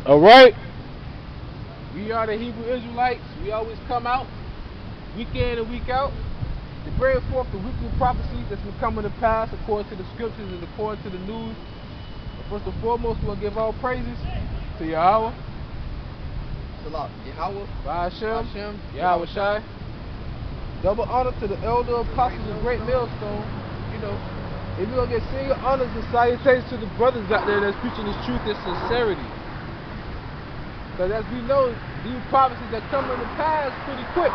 Alright? We are the Hebrew Israelites. We always come out, week in and week out, to bring forth the weekly prophecies that's been coming to pass according to the scriptures and according to the news. But first and foremost, we're going to give all praises to YAHAWAH, YAHAWAH, BAHA, YAHAWASHI. Double honor to the elder apostles of Great Millstone. You know, if we're going to get single honors and salutations to the brothers out there that's preaching this truth and sincerity. Because as we know, these prophecies are coming to pass pretty quick.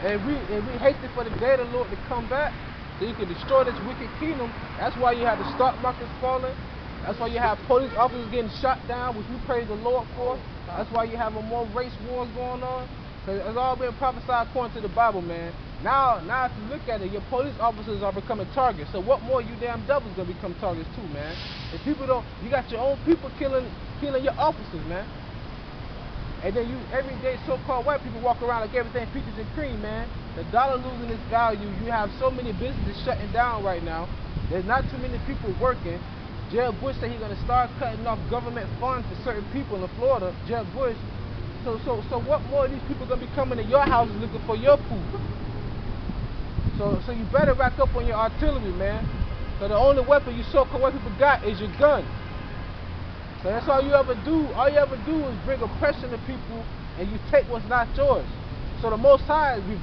And we hate for the day of the Lord to come back so you can destroy this wicked kingdom. That's why you have the stock markets falling. That's why you have police officers getting shot down, which we praise the Lord for. That's why you have more race wars going on. Because it's all been prophesied according to the Bible, man. Now if you look at it, your police officers are becoming targets. So what more you damn devils gonna become targets too, man? If people don't, you got your own people killing your officers, man. And then you, everyday so-called white people walk around like everything peaches and cream, man. The dollar losing its value. You have so many businesses shutting down right now. There's not too many people working. Jeb Bush said he's gonna start cutting off government funds for certain people in Florida. Jeb Bush. So what more of these people gonna be coming to your houses looking for your food? So you better rack up on your artillery, man. So the only weapon you so-called white people got is your gun. So that's all you ever do. All you ever do is bring oppression to people and you take what's not yours. So the Most High is he's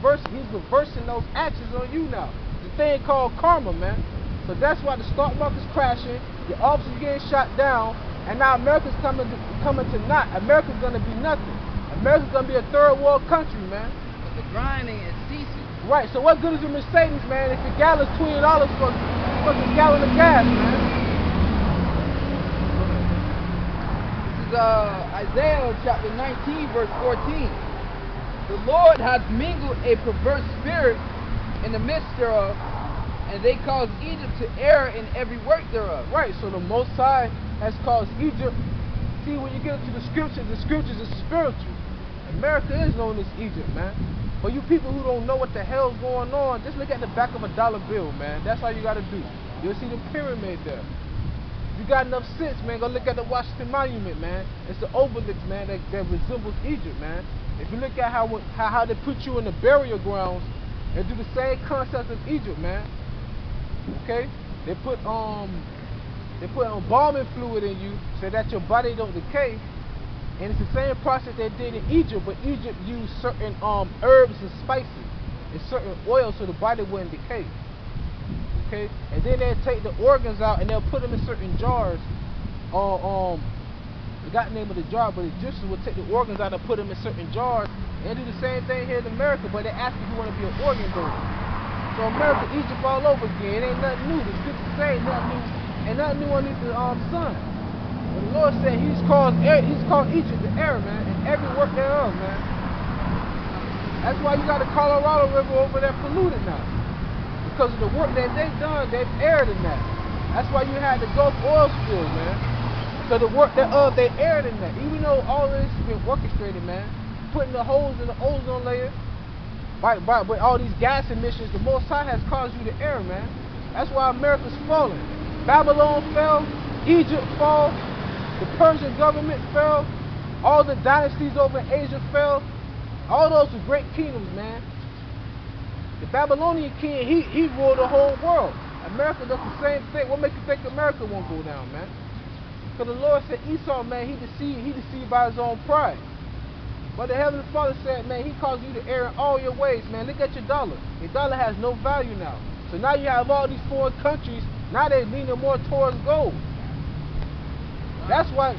reversing those actions on you now. It's a thing called karma, man. So that's why the stock market's crashing, your officers getting shot down, and now America's coming to naught. America's gonna be nothing. America's gonna be a third world country, man. But the grinding is ceasing. Right, so what good is a Mercedes, man, if your gallon's $20 for a gallon of gas, man? This is Isaiah chapter 19, verse 14. The Lord hath mingled a perverse spirit in the midst thereof, and they cause Egypt to err in every work thereof. Right, so the Most High has caused Egypt. See, when you get into the scriptures is spiritual. America is known as Egypt, man. For you people who don't know what the hell's going on, just look at the back of a dollar bill, man. That's all you gotta do. You'll see the pyramid there. If you got enough sense, man, go look at the Washington Monument, man. It's the obelisk, man, that resembles Egypt, man. If you look at how they put you in the burial grounds, they do the same concept of Egypt, man. Okay? They put embalming fluid in you so that your body don't decay. And it's the same process they did in Egypt, but Egypt used certain herbs and spices and certain oils so the body wouldn't decay. Okay? And then they'll take the organs out and they'll put them in certain jars. I forgot the name of the jar, but the Egyptians would take the organs out and put them in certain jars. And they do the same thing here in America, but they ask if you want to be an organ donor. So America, Egypt all over again. It ain't nothing new. The scriptures say nothing new. And nothing new underneath the sun. But the Lord said he's called Egypt the error, man, and every work thereof, man. That's why you got the Colorado River over there polluted now. Because of the work that they've done, they've erred in that. That's why you had the Gulf oil spill, man. So the work thereof, they erred in that. Even though all of this has been orchestrated, man, putting the holes in the ozone layer, by all these gas emissions, the Most High has caused you to err, man. That's why America's falling. Babylon fell, Egypt fell, the Persian government fell, all the dynasties over in Asia fell. All those were great kingdoms, man. The Babylonian king, he ruled the whole world. America does the same thing. What makes you think America won't go down, man? Because the Lord said Esau, man, he deceived by his own pride. But the Heavenly Father said, man, he caused you to err in all your ways, man. Look at your dollar. Your dollar has no value now. So now you have all these foreign countries, now they're leaning more towards gold. That's why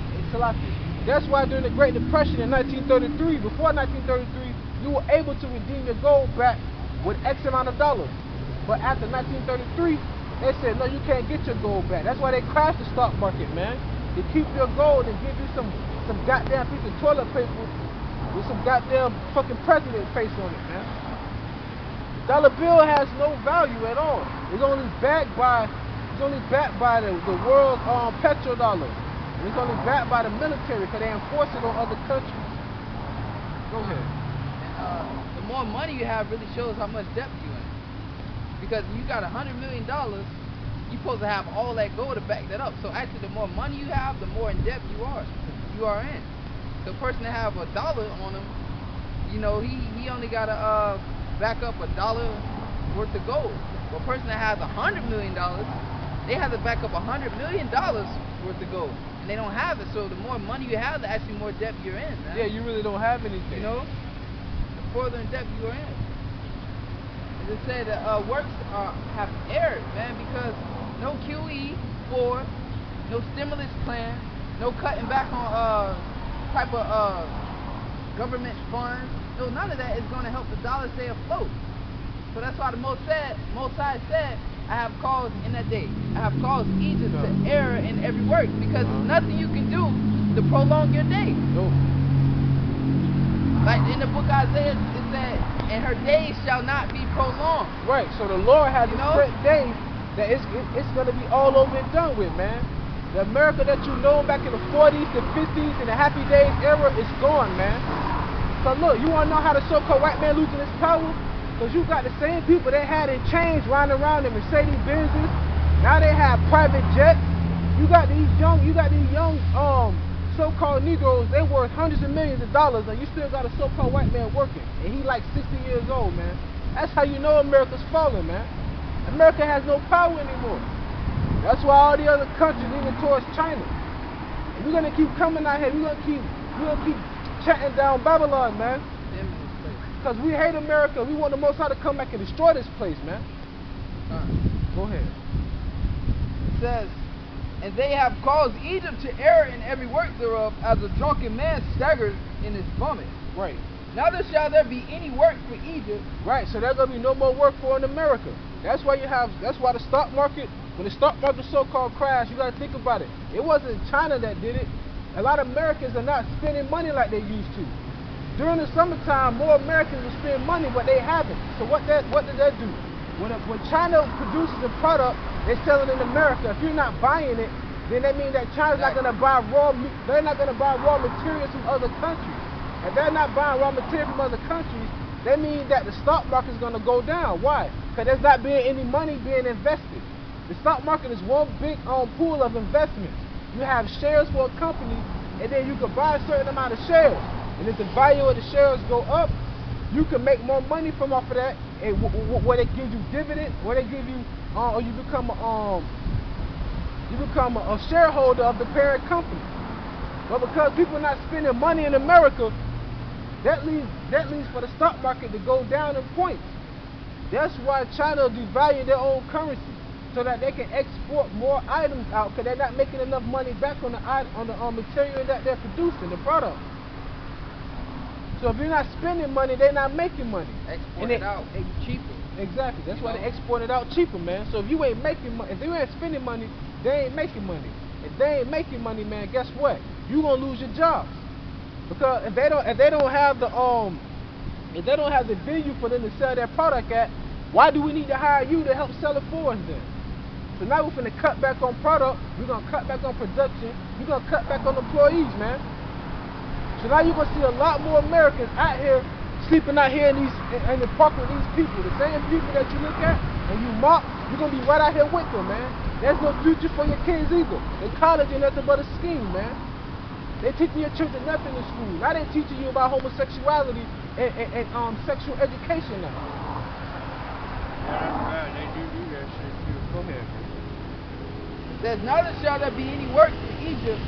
during the Great Depression in 1933, before 1933, you were able to redeem your gold back with X amount of dollars. But after 1933, they said, no, you can't get your gold back. That's why they crashed the stock market, man. They keep your gold and give you some goddamn piece of toilet paper with some goddamn fucking president face on it, man. The dollar bill has no value at all. It's only backed by the world's petrodollar. And it's only backed by the military because they enforce it on other countries. Go ahead. And, the more money you have really shows how much debt you're in. Because you got $100 million, you're supposed to have all that gold to back that up. So actually, the more money you have, the more in debt you are. you are in. The person that have $1 on him, you know, he only got to back up $1 worth of gold. But a person that has $100 million, they have to back up $100 million worth of gold. And they don't have it, so the more money you have, the actually more debt you're in, man. Yeah, you really don't have anything. You know? The further in debt you are in. As it said, works have erred, man, because no QE4, no stimulus plan, no cutting back on type of government funds. No, none of that is going to help the dollar stay afloat. So that's why the Most High said, I have caused in that day, I have caused Egypt to err in every work, because there's nothing you can do to prolong your day. Nope. Like in the book of Isaiah, it said, and her days shall not be prolonged. Right, so the Lord has You a know? set day that it's going to be all over and done with, man. The America that you know back in the 40s, the 50s, and the Happy Days era is gone, man. So look, you want to know how the so-called white man losing his power? Because you got the same people that had in chains riding around in Mercedes Benzes. Now they have private jets. You got these young so-called Negroes, they worth hundreds of millions of dollars, and you still got a so-called white man working, and he like 60 years old, man. That's how you know America's falling, man. America has no power anymore. That's why all the other countries leaning towards China. And we're gonna keep coming out here. We're gonna keep chatting down Babylon, man. Because we hate America. We want the Most High to come back and destroy this place, man. Go ahead. It says, and they have caused Egypt to err in every work thereof, as a drunken man staggers in his vomit. Right. Neither shall there be any work for Egypt. Right, so there's gonna be no more work for in America. That's why the stock market, when the stock market so-called crashed, you gotta think about it. It wasn't China that did it. A lot of Americans are not spending money like they used to. During the summertime, more Americans will spend money, but they haven't. So what did that do? When China produces a product, they sell it in America. If you're not buying it, then that means that China's not gonna buy they're not gonna buy raw materials from other countries. If they're not buying raw material from other countries, that means that the stock market is gonna go down. Why? Because there's not being any money being invested. The stock market is one big pool of investments. You have shares for a company, and then you can buy a certain amount of shares. And if the value of the shares go up, you can make more money from off of that. And where they give you dividends, where they give you, or you become a shareholder of the parent company. But because people are not spending money in America, that leads for the stock market to go down in points. That's why China devalued their own currency, so that they can export more items out, because they're not making enough money back on the material that they're producing, the product. So if you're not spending money, they're not making money. Export it out cheaper. Exactly. That's why they export it out cheaper, man. So if you ain't making money, if you ain't spending money, they ain't making money. If they ain't making money, man, guess what? You gonna lose your jobs. Because if they don't have the venue for them to sell their product at, why do we need to hire you to help sell it for us then? So now we're finna cut back on product, we're gonna cut back on production, we're gonna cut back on employees, man. So now you're gonna see a lot more Americans out here sleeping out here in the park with these people. The same people that you look at and you mock, you're gonna be right out here with them, man. There's no future for your kids either. In college ain't nothing but a scheme, man. They teaching your children nothing in school. Now they're teaching you about homosexuality and sexual education now. Yeah, they do that shit too. Go ahead, man. It says, neither shall there be any work for Egypt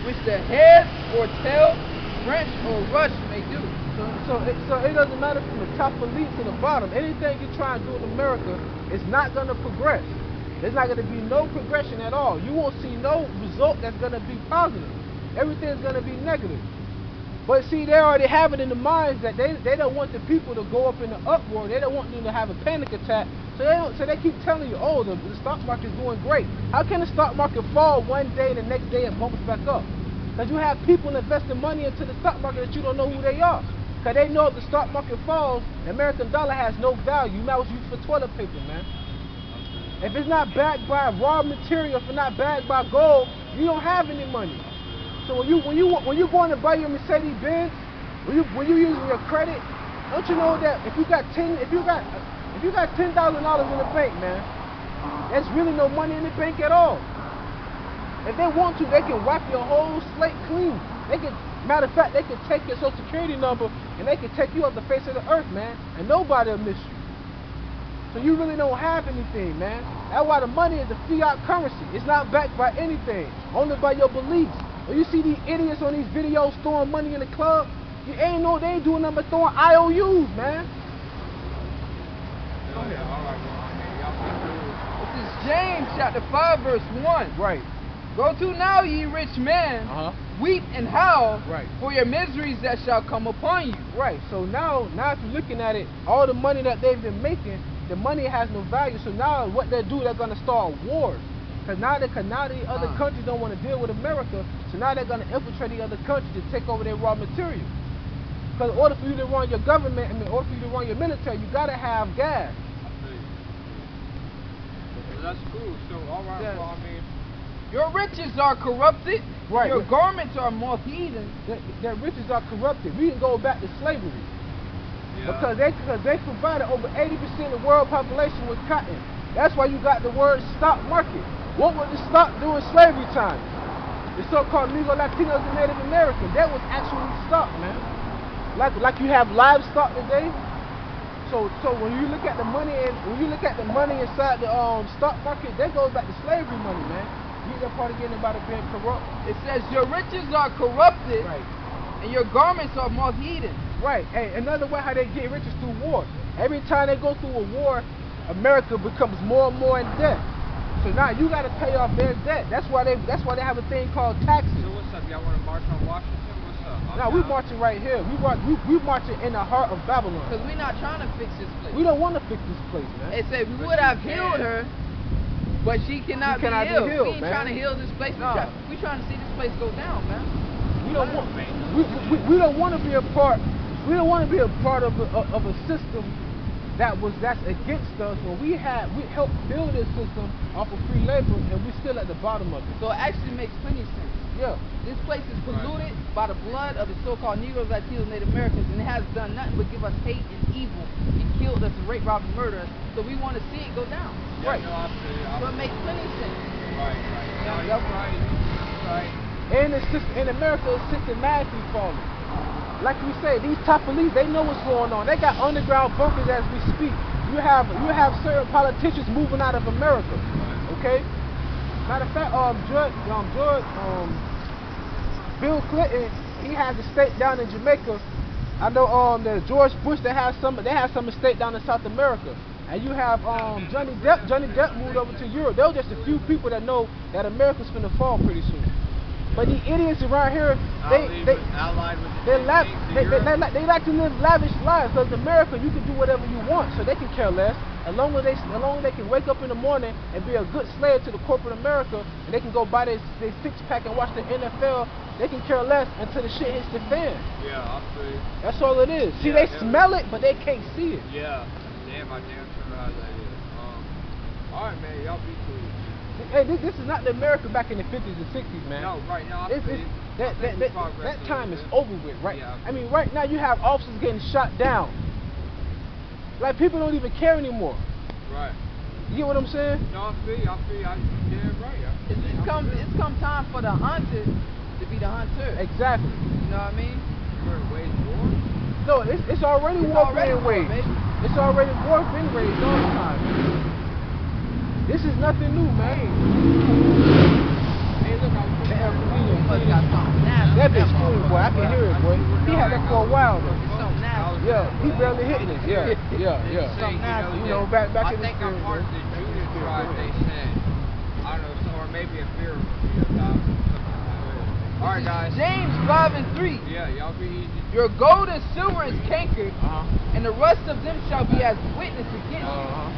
which the head or tail, French or rush may do. So it doesn't matter from the top elite to the bottom. Anything you try and do in America is not going to progress. There's not going to be no progression at all. You won't see no result that's going to be positive. Everything's going to be negative. But see, they already have it in the minds that they don't want the people to go up in the uproar. They don't want them to have a panic attack. So they keep telling you, oh, the stock market's doing great. How can the stock market fall one day and the next day it bumps back up? Because you have people investing money into the stock market that you don't know who they are. Because they know if the stock market falls, the American dollar has no value. You might as well use it for toilet paper, man. If it's not backed by raw material, if it's not backed by gold, you don't have any money. So when you going to buy your Mercedes Benz, when you using your credit, don't you know that if you got $10,000 in the bank, man, there's really no money in the bank at all. If they want to, they can wipe your whole slate clean. They can, matter of fact, they can take your social security number and they can take you off the face of the earth, man, and nobody will miss you. So you really don't have anything, man. That's why the money is the fiat currency. It's not backed by anything, only by your beliefs. When you see these idiots on these videos throwing money in the club, you ain't know they ain't doing nothing but throwing IOUs, man. Go ahead. This is James chapter 5 verse 1. Right. Go to now, ye rich men, weep and howl for your miseries that shall come upon you. Right. So now if you're looking at it, all the money that they've been making, the money has no value. So now what they do, they're gonna start wars. Because now the other countries don't want to deal with America, so now they're gonna infiltrate the other countries to take over their raw material. Because in order for you to run your government, in order for you to run your military, you gotta have gas. Well, that's cool. So all right, Yeah. well, I mean, your riches are corrupted. Right. Your garments are moth-eaten. Their riches are corrupted. We can go back to slavery. yeah. Because they provided over 80% of the world population with cotton. That's why you got the word stock market. What was the stock during slavery times? The so-called Negro, Latinos, and Native Americans. That was actually stock, man. Like you have livestock today. So when you look at the money inside the stock market, that goes back to slavery money, man. You get that part again about it being corrupt. It says your riches are corrupted, Right. and your garments are moth-eaten. Right. Hey, another way how they get rich is through war. Every time they go through a war, America becomes more and more in debt. So now you got to pay off their debt. That's why they have a thing called taxes. So what's up? Y'all want to march on Washington? What's up? Now we marching right here. We marching in the heart of Babylon. Because we're not trying to fix this place. We don't want to fix this place, man. It said we would have healed her, but she cannot be healed. We ain't man. trying to heal this place. Nah. We trying to see this place go down, man. We don't want. We don't want to be a part. We don't want to be a part of a system that's against us. When we helped build this system off of free labor, and we're still at the bottom of it. So it actually makes plenty of sense. Yeah. This place is polluted by the blood of the so-called Negroes, Latinos, Native Americans, and it has done nothing but give us hate and evil. It killed us, and raped, robbed, and murdered us. So we want to see it go down. Yeah, Right. No, I feel you. So it makes plenty of sense. Right. No, you're right. Right. And it's just in America, it's systematically falling. Like we say, these top elites, they know what's going on. They got underground bunkers as we speak. You have certain politicians moving out of America. Okay. Matter of fact, Bill Clinton, he has a estate down in Jamaica. I know the George Bush, they have some estate down in South America. And you have Johnny Depp. Johnny Depp moved over to Europe. There were just a few people that know that America's finna fall pretty soon. But the idiots around here, they like to live lavish lives. Because in America, you can do whatever you want, so they can care less. As long as they can wake up in the morning and be a good slave to the corporate America, and they can go buy their six-pack and watch the NFL, they can care less until the shit hits the fan. Yeah, I feel. That's all it is. See, they smell it, but they can't see it. Yeah. Damn, I damn sure how that is. Alright, man, y'all be cool. Hey, this is not the America back in the 50s and 60s, man. No, right now, that time is over with, right? Yeah. I mean, right now you have officers getting shot down. Like, people don't even care anymore. Right. You get what I'm saying? No, I feel you. Yeah, right. It's come time for the hunted to be the hunter. Exactly. You know what I mean? We're in wage war. No, it's already war being waged. It's already war being waged all the time. This is nothing new, man. Hey, look, Must got something nasty. That bitch cool, boy. I can hear it, boy. He had that for a while, though. It's something nasty. Yeah, he barely hitting it. Yeah. Something nasty. You know, back I in the think I'm spirit, part of man. the junior tribe, they said. I don't know, or maybe a fear of me. Alright, guys. James 5 and 3. Yeah, y'all be easy. Your gold and silver is cankered, and the rust of them shall be as witness against you,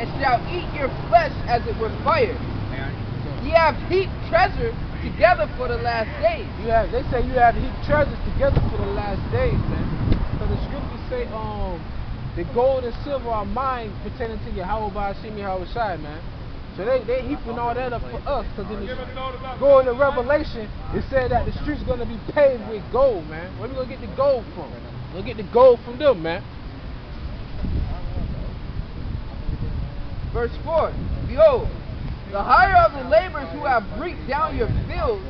and shall eat your flesh as it were fire. Ye have heaped treasure together for the last days. They say you have heaped treasures together for the last days, man. So the scriptures say, the gold and silver are mine pertaining to YAHAWASHI, man. So they heaping all that up for us, because in the going to Revelation, it said that the streets gonna be paved with gold, man. Where we gonna get the gold from? We're gonna get the gold from them, man. Verse 4. Behold, the hire of the laborers who have reaped down your fields,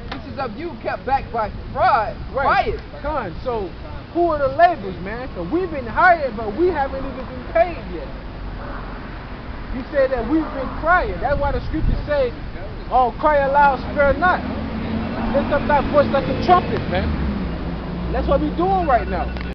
this resources of you kept back by fraud. Quiet. Con, so who are the laborers, man? So we've been hired, but we haven't even been paid yet. You said that we've been crying. That's why the scriptures say, oh, cry aloud, spare not. Lift up thy voice like a trumpet, man. That's what we're doing right now.